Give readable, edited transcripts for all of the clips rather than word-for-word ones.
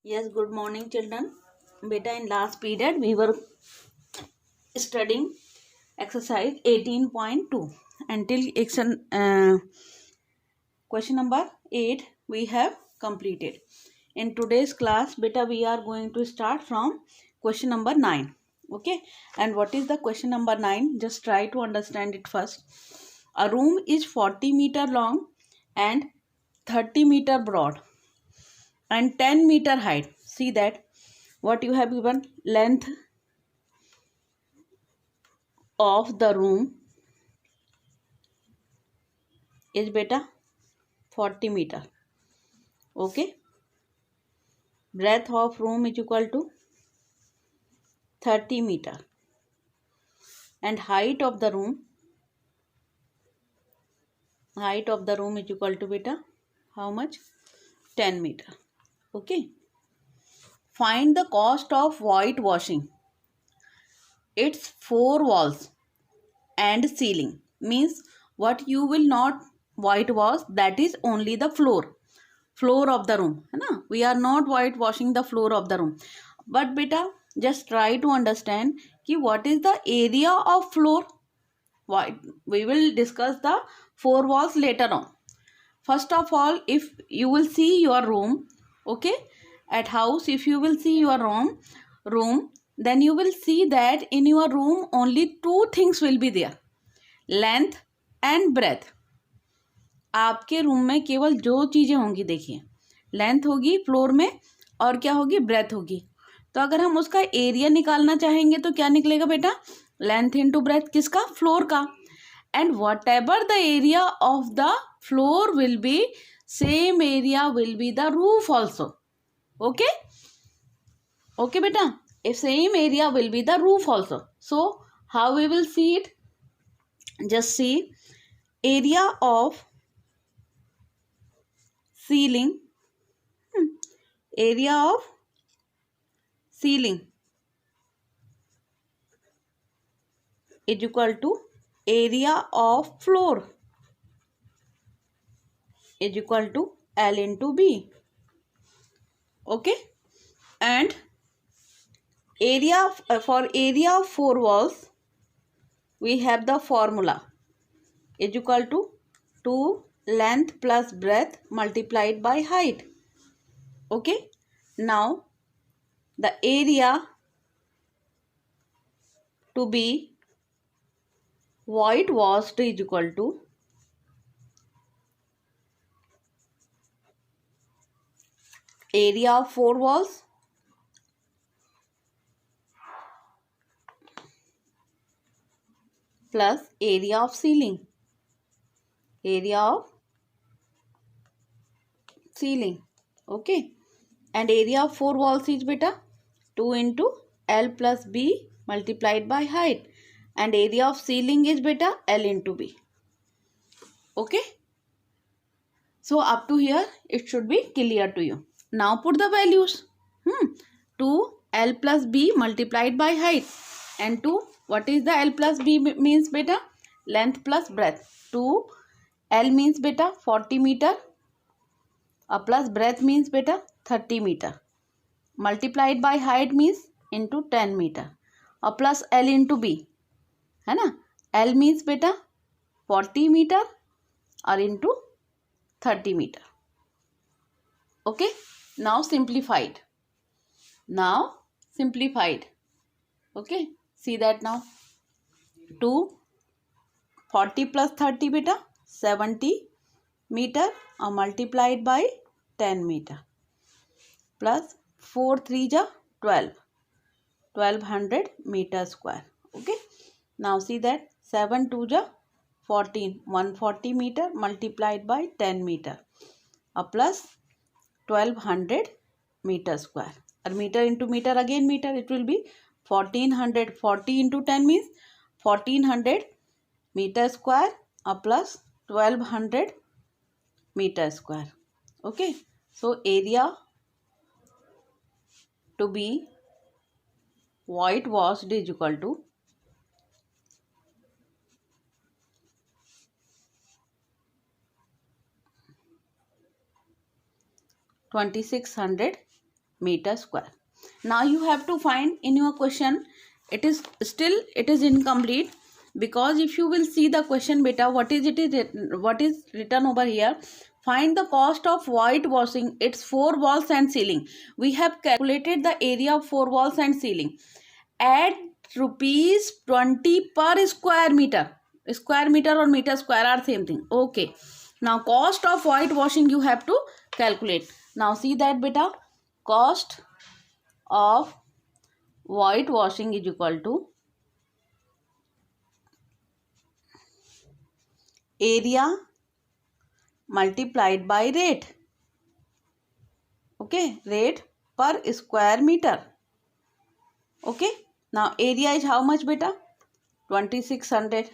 Yes, good morning, children. Beta, in last period we were studying exercise 18.2 until question number 8 we have completed. In today's class, beta, we are going to start from question number 9. Okay, and what is the question number 9? Just try to understand it first. A room is 40-meter long and 30-meter broad and 10-meter height. See that what you have given. Length of the room is beta 40 meter. Okay, breadth of room is equal to 30 meter and height of the room is equal to beta how much? 10 meter. Okay, find the cost of whitewashing. It's 4 walls and ceiling. Means what you will not whitewash, that is only the floor of the room, है ना. We are not whitewashing the floor of the room. But beta, just try to understand कि what is the area of floor. Why? We will discuss the 4 walls later on. First of all, if you will see your room, okay, at house, if you will see your room, then you will see that in your room only 2 things will be there, length and breadth. आपके room में केवल जो चीज़ें होंगी, देखिए, length होगी floor में और क्या होगी? ब्रेथ होगी. तो अगर हम उसका एरिया निकालना चाहेंगे तो क्या निकलेगा बेटा? Length into breadth. किसका? फ्लोर का. And whatever the area of the floor will be, same area will be the roof also. Okay okay बेटा, a same area will be the roof also. So how we will see it? Just see area of ceiling, area of ceiling is equal to area of floor is equal to L into B. Okay, and area for area of 4 walls we have the formula is equal to 2 length plus breadth multiplied by height. Okay, now the area to be whitewashed is equal to area of 4 walls plus area of ceiling. Okay, and area of 4 walls is beta 2 into L plus B multiplied by height, and area of ceiling is beta L into B. Okay, so up to here it should be clear to you. Now put the values. 2 L plus B multiplied by height, and 2, what is the L plus B means beta? Length plus breadth. 2 L means beta 40 meter plus breadth means beta 30 meter multiplied by height means into 10 meter plus L into B, है ना. L means beta 40 meter or into 30 meter. Okay, now simplified. Okay, see that now. 2 40 plus 30 beta 70 meter multiplied by 10 meter plus 4 3 ja 1200 meter square. Okay, now see that 7 2 ja 14 140 meter multiplied by 10 meter plus 1200 meter square, or meter into meter again meter, it will be 1400. 40 into 10 means 1400 meter square plus 1200 meter square. Okay, so area to be whitewashed is equal to 2600 meter square. Now you have to find in your question, it is incomplete, because if you will see the question beta, what is written over here? Find the cost of whitewashing its 4 walls and ceiling. We have calculated the area of 4 walls and ceiling at rupees 20 per square meter. Square meter or meter square are same thing. Okay, now cost of whitewashing you have to calculate. Now see that beta, cost of whitewashing is equal to area multiplied by rate. Okay, rate per square meter. Okay, now area is how much beta? 2600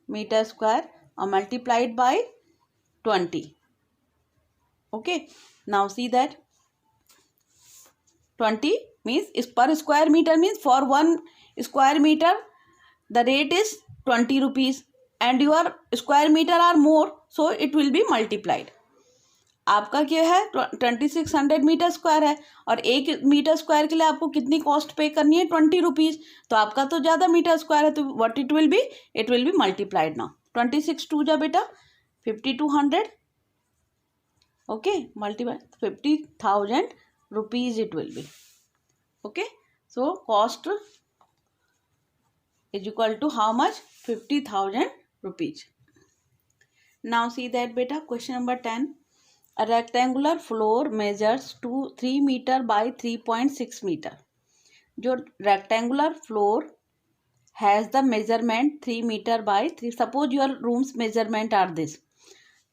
meter square or multiplied by 20. Okay, now see that 20 means is per square meter, means for 1 square meter the rate is 20 rupees and your square meter are more, so it will be multiplied. आपका क्या है 2600 metre square है और 1 metre square के लिए आपको कितनी cost पे करनी है 20 रुपीज़, तो आपका तो ज़्यादा मीटर स्क्वायर है, तो what it will be multiplied now 26 टू जा बेटा 5200. Okay, multiply 50,000 rupees it will be. Okay, so cost is equal to how much? 50,000 rupees. Now see that beta, question number 10. A rectangular floor measures 3 meter by 3.6 meter. जो rectangular floor has the measurement 3 meter by 3. Suppose your room's measurement are this.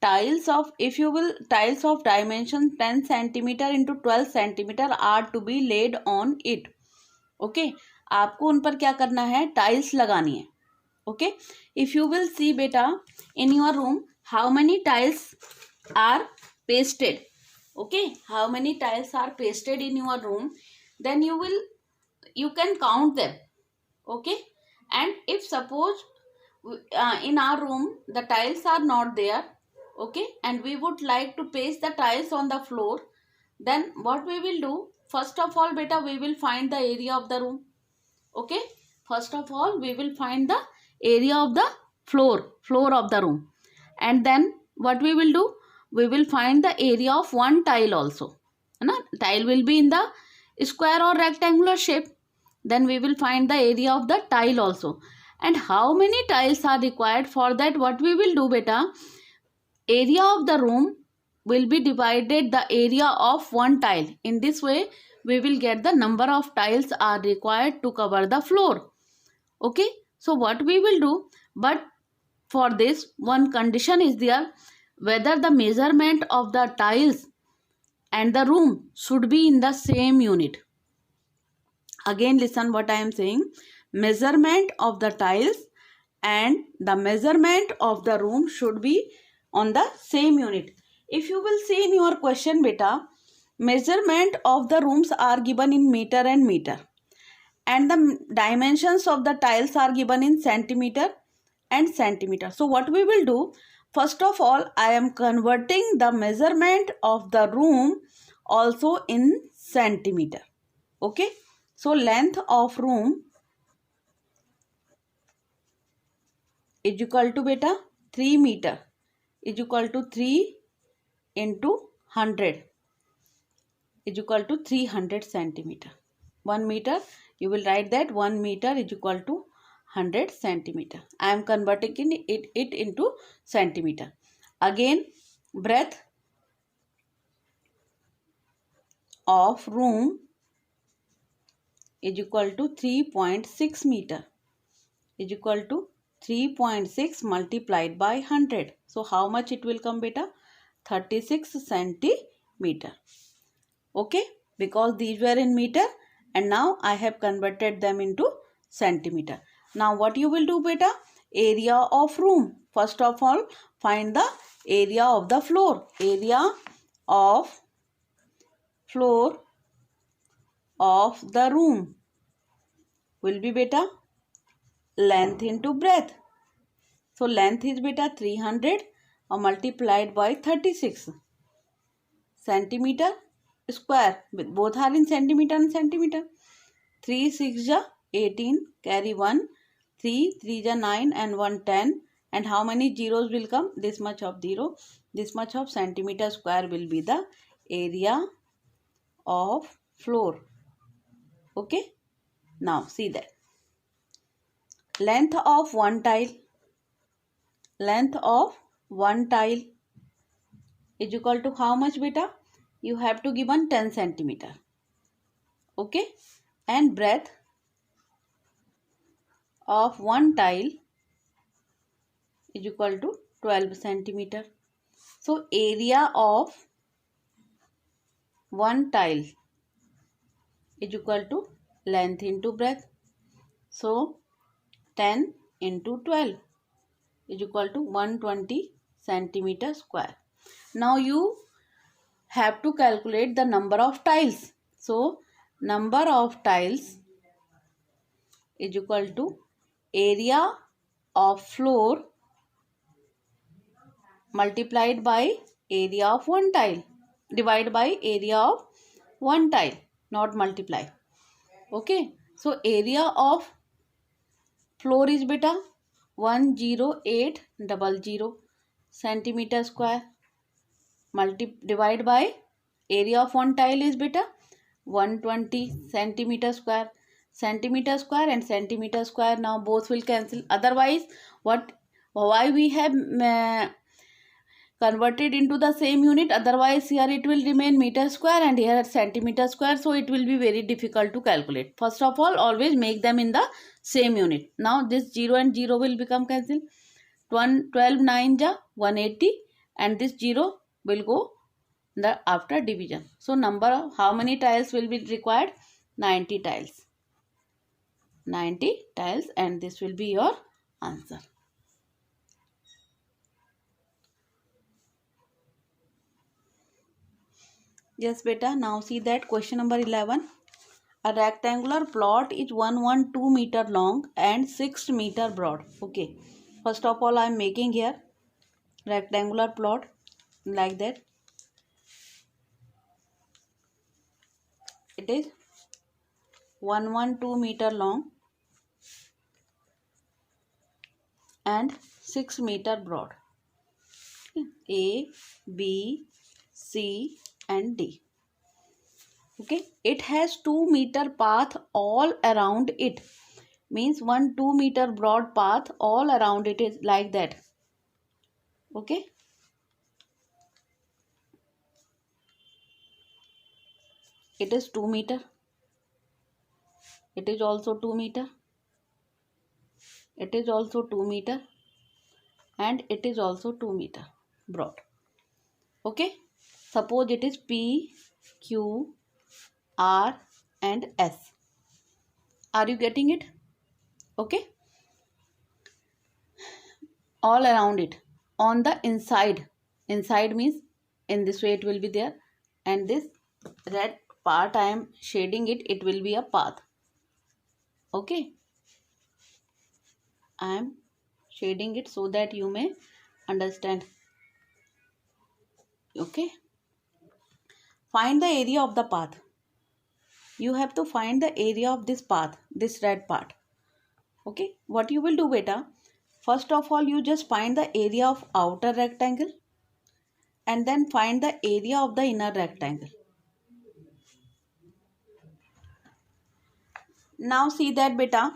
Tiles of dimension 10 centimeter into 12 centimeter are to be laid on it. Okay, आपको उन पर क्या करना है? Tiles लगानी है. Okay, if you will see बेटा in your room how many tiles are pasted. Okay, how many tiles are pasted in your room, then you can count them. Okay, and if suppose in our room the tiles are not there, okay, and we would like to paste the tiles on the floor, then what we will do? First of all beta, we will find the area of the room. Okay, first of all we will find the area of the floor of the room, and then what we will do? We will find the area of one tile also. Tile will be in the square or rectangular shape, then we will find the area of the tile also. And how many tiles are required? For that what we will do beta, area of the room will be divided the area of one tile. In this way we will get the number of tiles are required to cover the floor. Okay, so what we will do, but for this one condition is there, whether the measurement of the tiles and the room should be in the same unit. Again listen what I am saying, measurement of the tiles and the measurement of the room should be on the same unit. If you will see in your question beta, measurement of the rooms are given in meter and the dimensions of the tiles are given in centimeter and centimeter. So what we will do, first of all I am converting the measurement of the room also in centimeter. Okay, so length of room is equal to beta 3 meter is equal to 3 into 100 is equal to 300 centimeter. 1 meter, you will write that 1 meter is equal to 100 centimeter. I am converting it into centimeter. Again, breadth of room is equal to 3.6 meter is equal to 3.6 multiplied by 100. So how much it will come beta? 36 centimeter. Okay, because these were in meter and now I have converted them into centimeter. Now what you will do beta? Area of room. First of all find the area of the floor. Area of floor of the room will be beta length into breadth. So length is beta 300 or multiplied by 36 centimeter square, both are in centimeter and centimeter. 3 6 ja 18, carry 1, 3 3 ja 9 and 1 10, and how many zeros will come? This much of zero. This much of centimeter square will be the area of floor. Okay, now see that length of one tile is equal to how much, beta? You have to given 10 centimeter. Okay, and breadth of one tile is equal to 12 centimeter. So area of one tile is equal to length into breadth. So 10 into 12 is equal to 120 centimeter square. Now you have to calculate the number of tiles. So number of tiles is equal to area of floor multiplied by area of one tile divided by area of one tile, not multiply. Okay, so area of floor is beta 10800 centimeter square, divide by area of one tile is beta 120 centimeter square. Centimeter square and centimeter square now both will cancel. Otherwise, why we have converted into the same unit? Otherwise here it will remain meter square and here centimeter square, so it will be very difficult to calculate. First of all, always make them in the same unit. Now this 0 and 0 will become cancel. 12 9 ja 180, and this 0 will go after division. So number of how many tiles will be required? 90 tiles. 90 tiles, and this will be your answer. Yes, beta. Now see that question number 11. A rectangular plot is 112 meter long and 6 meter broad. Okay. First of all, I am making here rectangular plot like that. It is 112 meter long and 6 meter broad. A, B, C and D. Okay, it has 2 meter path all around it. Means 2 meter broad path all around it is like that. Okay. It is 2 meter. It is also 2 meter. It is also 2 meter. And it is also 2 meter broad. Okay. Suppose it is P, Q, R and S. Are you getting it? Okay. All around it. On the inside. Inside means in this way it will be there. And this red part I am shading it. It will be a path. Okay. I am shading it so that you may understand. Okay. Find the area of the path. You have to find the area of this path, this red part. Okay. What you will do, beta? First of all, you just find the area of outer rectangle and then find the area of the inner rectangle. Now see that, beta.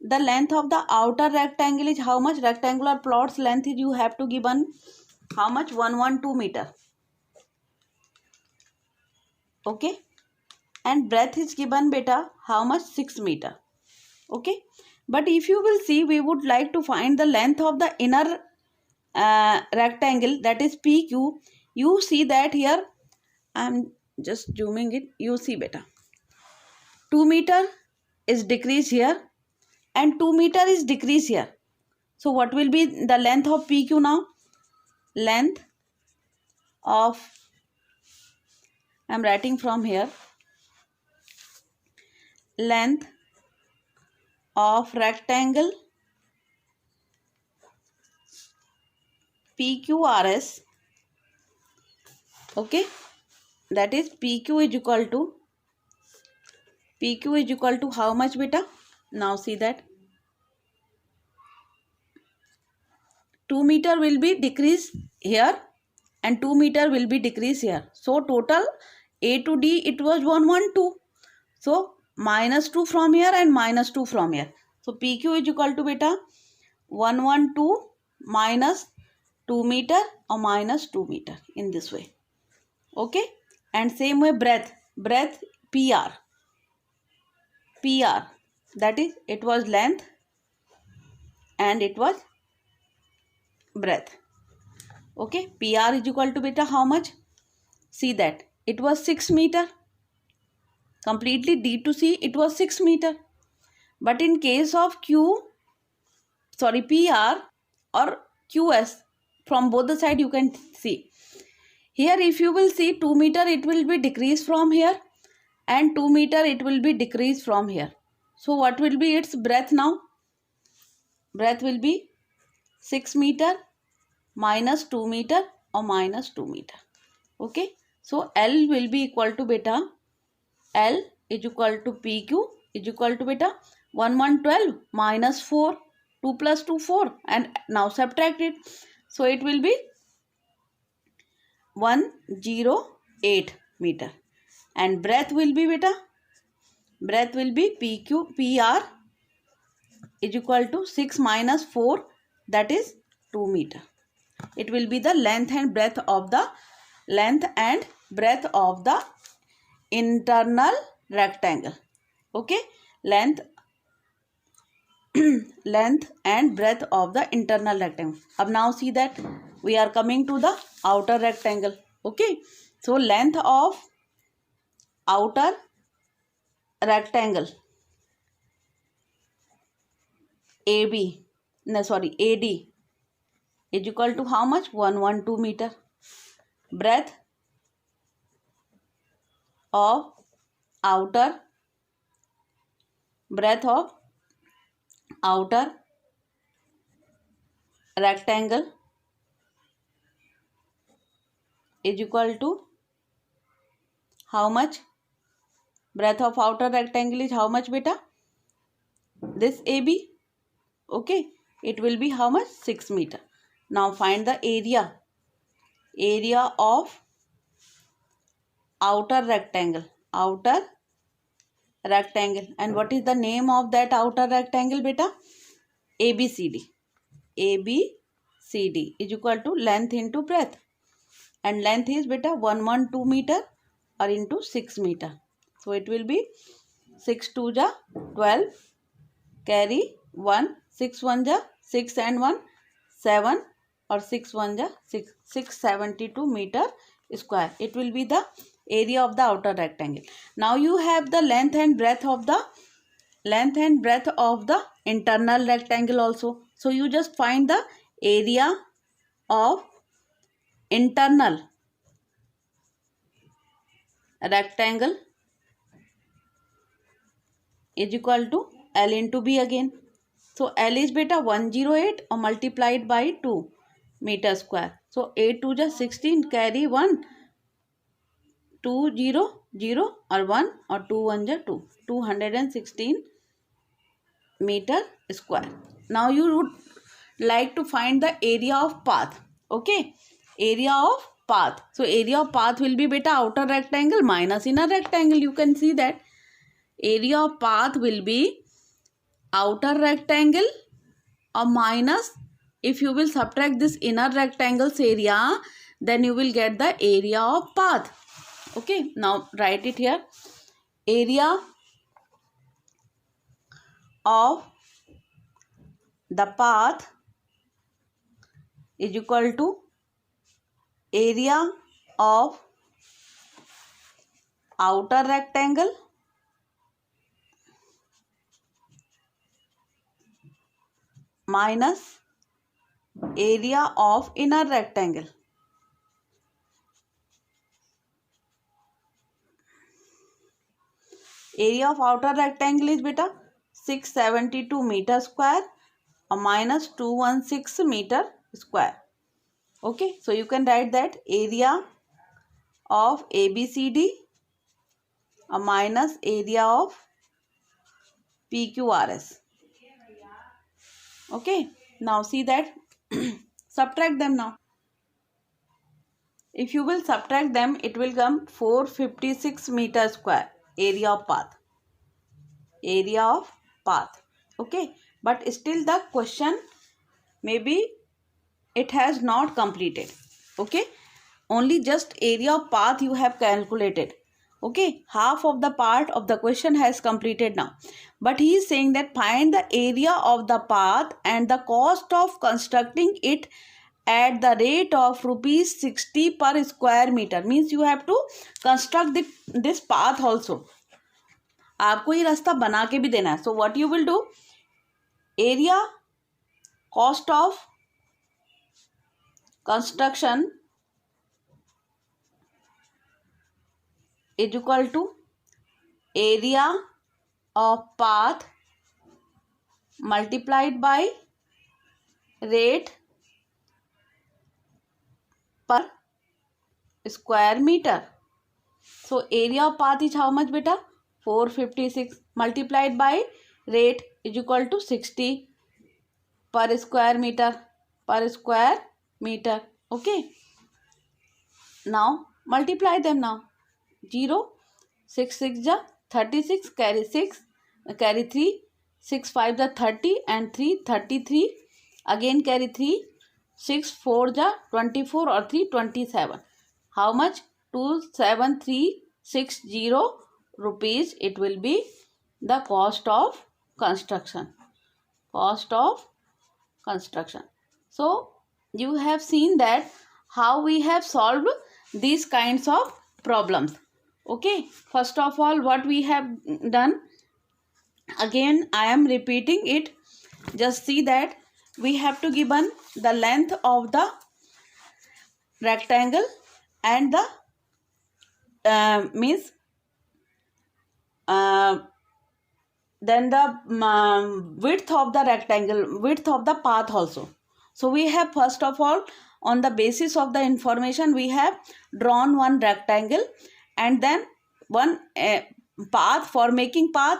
The length of the outer rectangle is how much? Rectangular plot's length is you have to given how much? 112 meter. Okay. And breadth is given, beta, how much? 6 meter. Okay. But if you will see, we would like to find the length of the inner rectangle, that is PQ. You see that here, I am just zooming it. You see, beta, 2 meter is decreased here and 2 meter is decreased here. So what will be the length of PQ now? Length of, I am writing from here, length of rectangle PQRS, okay, that is PQ is equal to how much beta? Now see that 2 meter will be decreased here and 2 meter will be decreased here. So total A to D it was 112. So minus 2 from here and minus 2 from here. So PQ is equal to beta 112 minus 2 meter or minus 2 meter in this way. Okay. And same way breadth PR that is it was length and it was breadth. Okay. PR is equal to beta how much? See that it was 6 meter. Completely D to C it was 6 meter. But in case of PR or QS, from both the side you can see. Here if you will see 2 meter it will be decreased from here and 2 meter it will be decreased from here. So what will be its breadth now? Breadth will be 6 meter minus 2 meter or minus 2 meter. Okay. So L will be equal to beta. L is equal to PQ is equal to beta 1112 minus 4. 2 plus 2 4 and now subtract it. So it will be 108 meter. And breadth will be beta. Breadth will be PR is equal to 6 minus 4 that is 2 meter. It will be the length and breadth of the internal rectangle. Okay. Length and breadth of the internal rectangle. Now see that we are coming to the outer rectangle. Okay. So length of outer rectangle AD is equal to how much? 112 meter. Breadth of outer rectangle is equal to how much? Breadth of outer rectangle is how much beta? This AB. Okay. It will be how much? 6 meter. Now find the area of outer rectangle. And what is the name of that outer rectangle beta? ABCD. ABCD is equal to length into breadth. And length is beta 112 meter or into 6 meter. So it will be 6 2 ja 12. Carry 1. 6 1 ja 6 and 1 7 or 6 1 ja 6. 672 meter square. It will be the area of the outer rectangle. Now you have the length and breadth of the internal rectangle also. So you just find the area of internal rectangle is equal to L into B again. So L is beta 108 or multiplied by 2 meter square. So 8 2 ja 16, carry 1, 2 0 0 or 1 or 2 1 ja 2. 216 meter square. Now you would like to find the area of path. Okay. Area of path. So area of path will be beta outer rectangle minus inner rectangle. You can see that area of path will be outer rectangle or minus, if you will subtract this inner rectangle's area, then you will get the area of path. Okay. Now write it here. Area of the path is equal to area of outer rectangle minus area of inner rectangle. Area of outer rectangle is beta 672 meter square or minus 216 meter square. Okay. So you can write that area of ABCD minus area of PQRS. Okay, now see that. Subtract them now. If you will subtract them, it will come 456 meter square area of path. Area of path. Okay, but still the question maybe it has not completed. Okay, only just area of path you have calculated. Okay, half of the part of the question has completed now, but he is saying that find the area of the path and the cost of constructing it at the rate of rupees 60 per square meter. Means you have to construct this path also. आपको ये रास्ता बना के भी देना है. So what you will do, area cost of construction is equal to area of path multiplied by rate per square meter. So area of path is how much beta? 456 multiplied by rate is equal to 60 per square meter. Okay, now multiply them now. 0 6 6 ja 36, carry 6, carry 3, 6 5 ja 30 and 3 33, again carry 3, 6 4 ja 24 or 3 27. How much? 27360 rupees. It will be the cost of construction. So you have seen that how we have solved these kinds of problems. Okay, first of all, what we have done, again I am repeating it. Just see that we have to given the length of the rectangle and the then the width of the rectangle, width of the path also. So we have first of all, on the basis of the information, we have drawn one rectangle and then one path. For making path,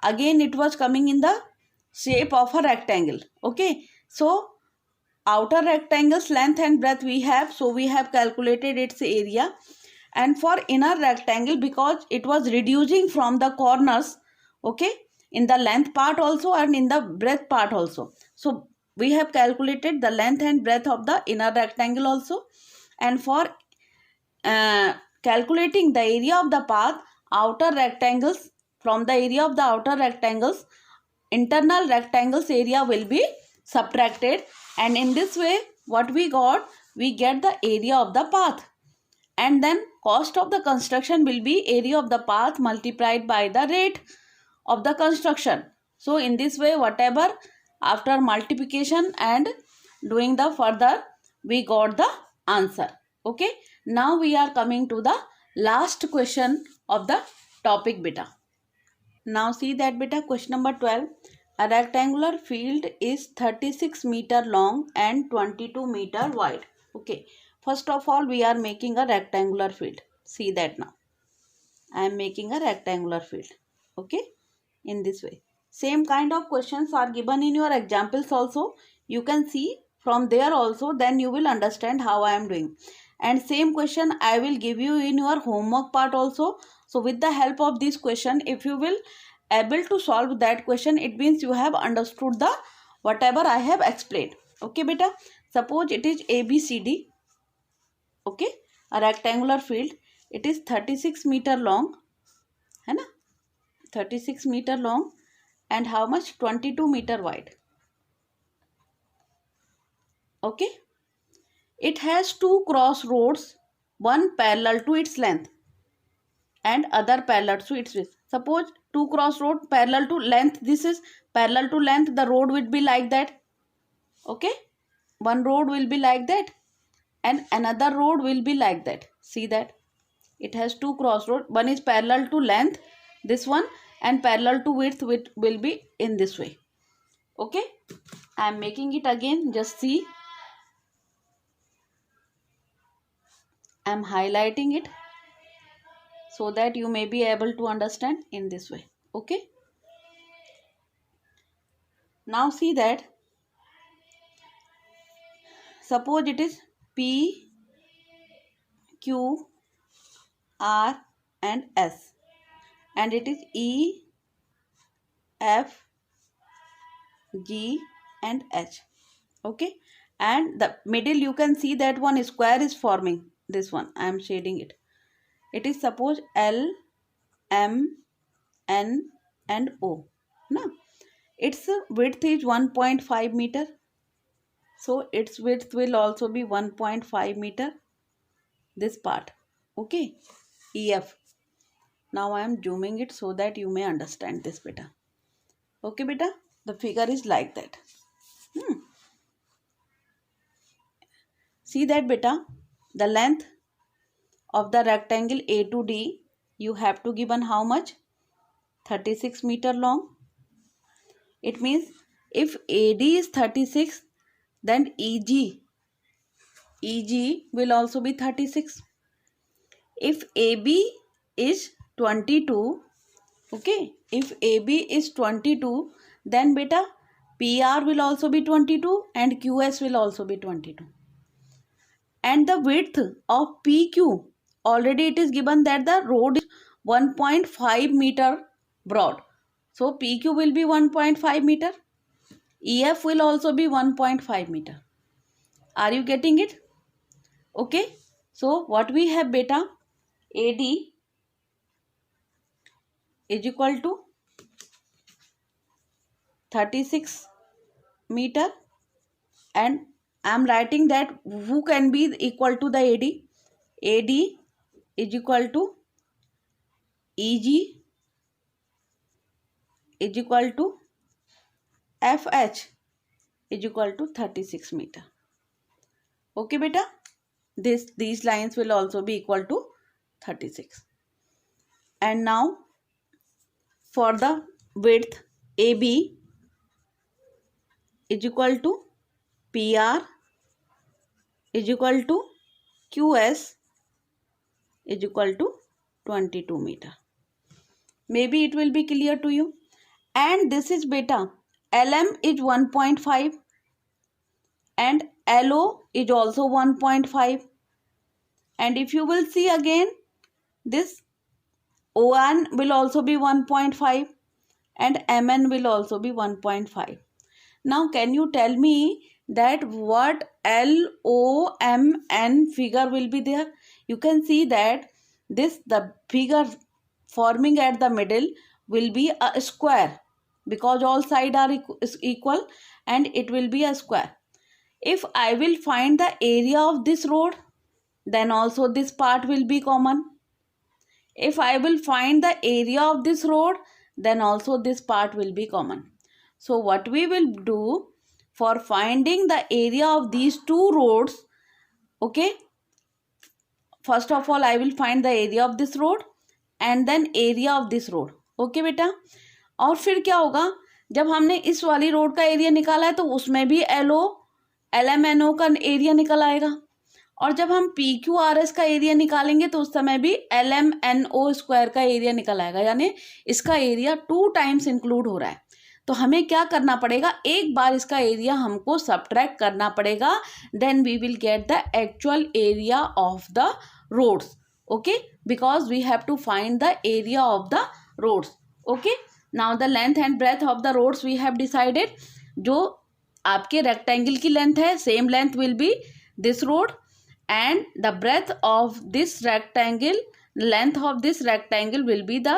again it was coming in the shape of a rectangle. Okay, so outer rectangle's length and breadth we have, so we have calculated its area. And for inner rectangle, because it was reducing from the corners, okay, in the length part also and in the breadth part also, so we have calculated the length and breadth of the inner rectangle also. And for calculating the area of the path, outer rectangles, from the area of the outer rectangles, internal rectangles area will be subtracted, and in this way what we got, we get the area of the path. And then cost of the construction will be area of the path multiplied by the rate of the construction. So in this way, whatever, after multiplication and doing the further, we got the answer. Okay, now we are coming to the last question of the topic beta. Now see that beta, question number 12. A rectangular field is 36 meter long and 22 meter wide. Okay, first of all, we are making a rectangular field. See that now. I am making a rectangular field. Okay, in this way. Same kind of questions are given in your examples also. You can see from there also, then you will understand how I am doing. And same question I will give you in your homework part also. So with the help of this question, if you will able to solve that question, it means you have understood the whatever I have explained. Okay beta, suppose it is ABCD. Okay, a rectangular field, it is 36 meter long, है ना, 36 meter long and how much, 22 meter wide. Okay, it has two cross roads, one parallel to its length and other parallel to its width. Suppose two cross road parallel to length, this is parallel to length, the road will be like that. Okay, one road will be like that and another road will be like that. See that it has two cross road, one is parallel to length, this one, and parallel to width, which will be in this way. Okay, I am making it again. Just see, I am highlighting it. so that you may be able to understand in this way. Okay. Now see that suppose it is P, Q, R and S, and it is E, F, G and H. Okay, and the middle you can see that one square is forming. This one I am shading it. It is suppose L, M, N and O. Now its width is 1.5 meter. So its width will also be 1.5 meter. This part. Okay. EF. Now I am zooming it so that you may understand this better. Okay beta. The figure is like that. See that beta. The length of the rectangle A to D you have to given how much? 36 meter long. It means if AD is 36, then EG will also be 36. If AB is 22, okay, if AB is 22, then beta PR will also be 22 and QS will also be 22. And the width of PQ, already it is given that the road is 1.5 meter broad. So PQ will be 1.5 meter. EF will also be 1.5 meter. Are you getting it? Okay. So what we have beta? AD is equal to 36 meter, and I am writing that who can be equal to the AD? AD is equal to EG is equal to FH is equal to 36 meter. Okay beta, these lines will also be equal to 36. And now for the width, AB is equal to PR is equal to QS is equal to 22 meter. Maybe it will be clear to you. And this is beta. LM is 1.5 and LO is also 1.5. And if you will see again, this ON will also be 1.5 and MN will also be 1.5. Now can you tell me that what LOMN figure will be there? You can see that the figure forming at the middle will be a square, because all sides are equal and it will be a square. If I will find the area of this road, then also this part will be common. If I will find the area of this road, then also this part will be common. So what we will do for finding the area of these two roads, okay, first of all I will find the area of this road and then area of this road. Okay बेटा, और फिर क्या होगा, जब हमने इस वाली road का एरिया निकाला है तो उसमें भी LMNO का एरिया निकल आएगा, और जब हम PQRS का एरिया निकालेंगे तो उस समय भी LMNO स्क्वायर का एरिया निकल आएगा, यानी इसका एरिया 2 टाइम्स इंक्लूड हो रहा है. तो हमें क्या करना पड़ेगा, एक बार इसका एरिया हमको सब्ट्रैक्ट करना पड़ेगा, then we will get the actual area of the roads. Okay, because we have to find the area of the roads. Okay, now the length and breadth of the roads we have decided. जो आपके rectangle की length है, same length will be this road, and the breadth of this rectangle, length of this rectangle will be the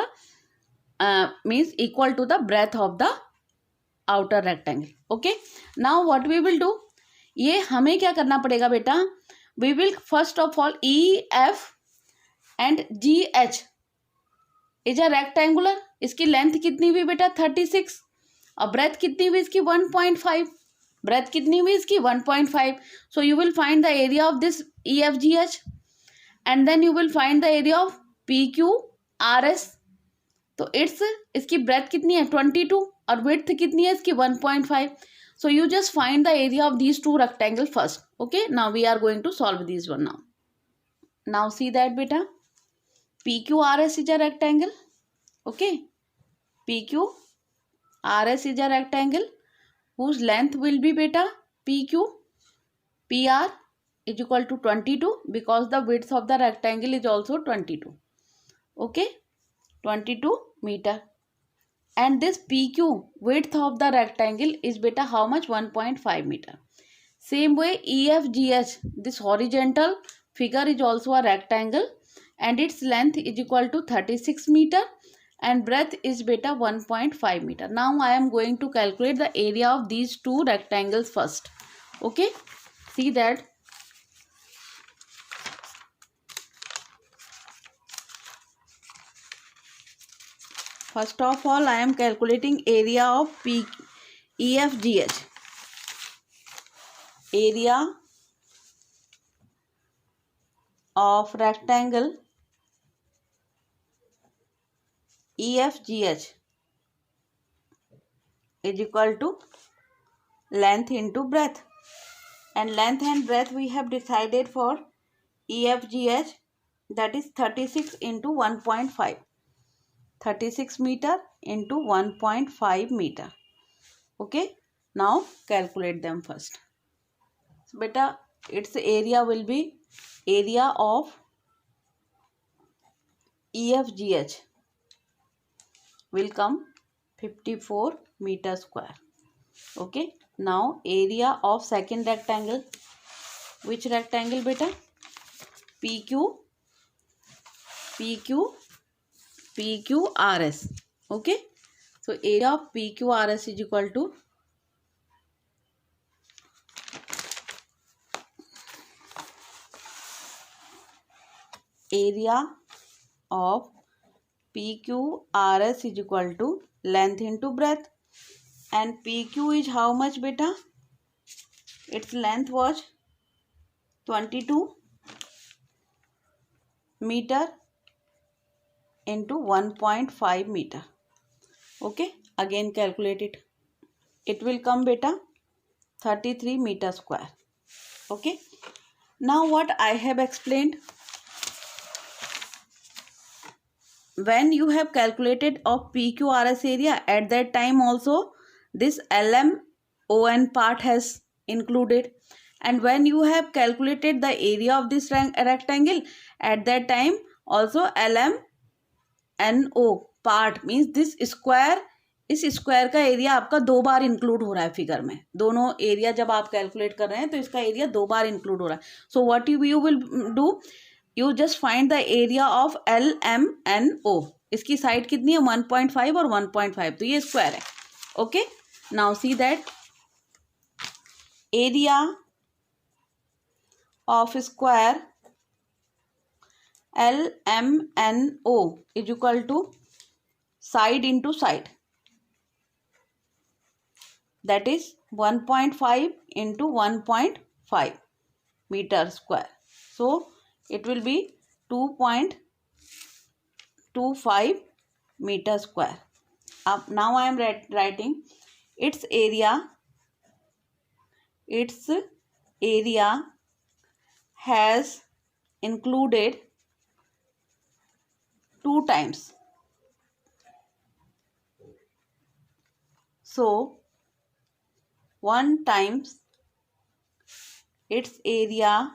means equal to the breadth of the outer rectangle. Okay, now what we will do, ये हमें क्या करना पड़ेगा बेटा, we will first of all EF and GH is a rectangular. इसकी length कितनी हुई बेटा 36, और ब्रेथ कितनी हुई इसकी 1.5, breadth कितनी हुई इसकी 1.5. So you will find the area of this EFGH and then you will find the area of PQRS. तो इसकी breadth कितनी है 22 और width कितनी है इसकी 1.5. So you just find the area of these two rectangles first. Okay, now we are going to solve this one now. Now see that beta, PQRS is a rectangle. Okay. PQRS is a rectangle whose length will be beta PQ. PR is equal to 22 because the width of the rectangle is also 22. Okay. 22 meter. And this PQ width of the rectangle is beta how much? 1.5 meter. Same way EFGH, this horizontal figure is also a rectangle and its length is equal to 36 meter and breadth is beta 1.5 meter. Now I am going to calculate the area of these two rectangles first. Okay, see that. First of all, I am calculating area of EFGH. Area of rectangle EFGH is equal to length into breadth. And length and breadth we have decided for EFGH, that is 36 into 1.5. 36 meter into 1.5 meter. Okay, now calculate them first. So beta, its area will be area of EFGH will come 54 meter square. Okay, now area of second rectangle. Which rectangle beta? PQRS. Okay, so area of PQRS is equal to area of PQRS is equal to length into breadth. And PQ is how much beta? Its length was 22 meter into 1.5 meter. Okay, again calculate it. It will come beta 33 meter square. Okay, now what I have explained, when you have calculated of PQRS area, at that time also this LMON part has included, and when you have calculated the area of this rectangle, at that time also LMNO part, means this square, इस square का area आपका दो बार include हो रहा है figure में. दोनों area जब आप कैलकुलेट कर रहे हैं तो इसका एरिया दो बार इंक्लूड हो रहा है. So what you will do, you just find the area of LMNO. इसकी साइड कितनी है? 1.5 और 1.5, तो ये स्क्वायर है. Okay, now see that area of square LMNO is equal to side into side, that is 1.5 into 1.5 meter square. So it will be 2.25 meter square. Now I am writing its area. Its area has included 2 times. So 1 times its area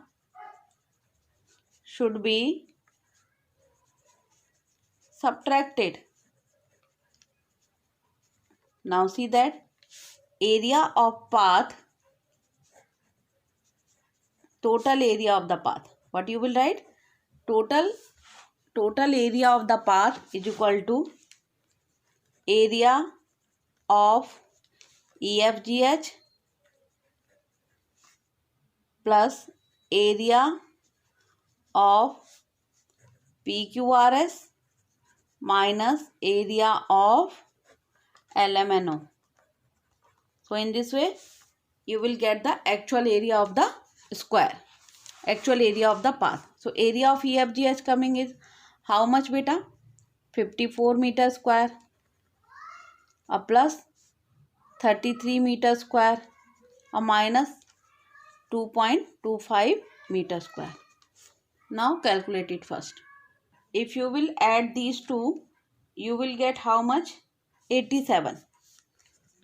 should be subtracted. Now see that area of path, total area of the path. What you will write? Total area of the path is equal to area of EFGH plus area of PQRS minus area of LMNO. So in this way you will get the actual area of the square, actual area of the path. So area of EFGH coming is how much beta? 54 meter square plus 33 meter square minus 2.25 meter square. Now calculate it first. if you will add these two, you will get how much? 87.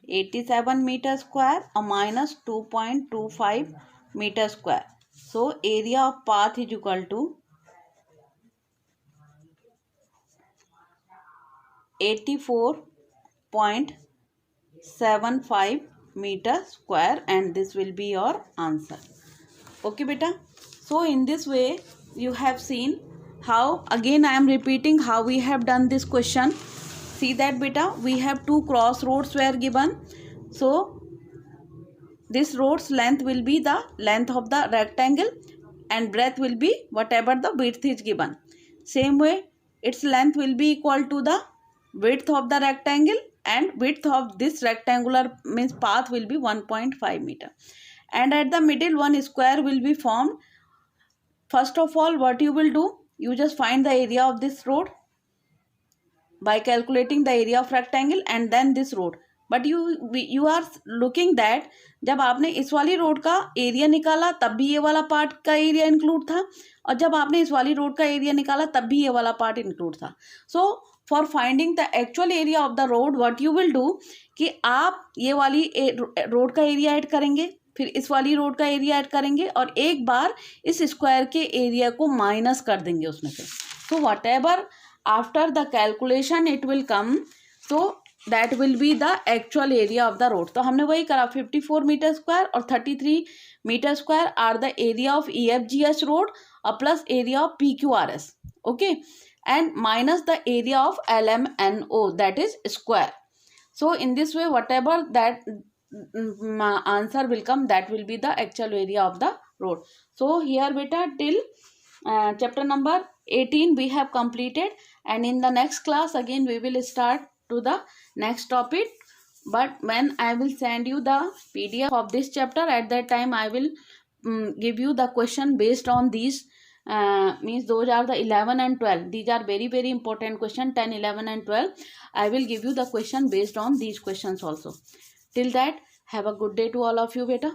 87 meter square or minus 2.25 meter square. So area of path is equal to 84.75 meter square, and this will be your answer. Okay beta. So in this way you have seen how, again I am repeating how we have done this question. See that beta, we have two crossroads were given. So this road's length will be the length of the rectangle and breadth will be whatever the width is given. Same way its length will be equal to the width of the rectangle, and width of this rectangular means path will be 1.5 meter. And at the middle one square will be formed. First of all, what you will do, you just find the area of this road by calculating the area of rectangle and then this road. But you are looking that जब आपने इस वाली road का area निकाला तब भी ये वाला पार्ट का एरिया इंक्लूड था, और जब आपने इस वाली रोड का एरिया निकाला तब भी ये वाला पार्ट इंक्लूड था. So for finding the actual area of the road what you will do कि आप ये वाली रोड का एरिया ऐड करेंगे, फिर इस वाली रोड का एरिया ऐड करेंगे और एक बार इस स्क्वायर के एरिया को माइनस कर देंगे उसमें से. So whatever after the calculation it will come, so that will be the actual area of the road. तो हमने वही करा, 54 मीटर स्क्वायर और 33 metre square are the area of EFGH road और plus area of PQRS. Okay, and minus the area of LMNO, that is square. So in this way whatever that answer will come, that will be the actual area of the road. So here beta till chapter number 18 we have completed, and in the next class again we will start to the next topic. But when I will send you the PDF of this chapter, at that time I will give you the question based on these means those are the 11 and 12. These are very very important question, 10, 11 and 12. I will give you the question based on these questions also. Till that, have a good day to all of you beta.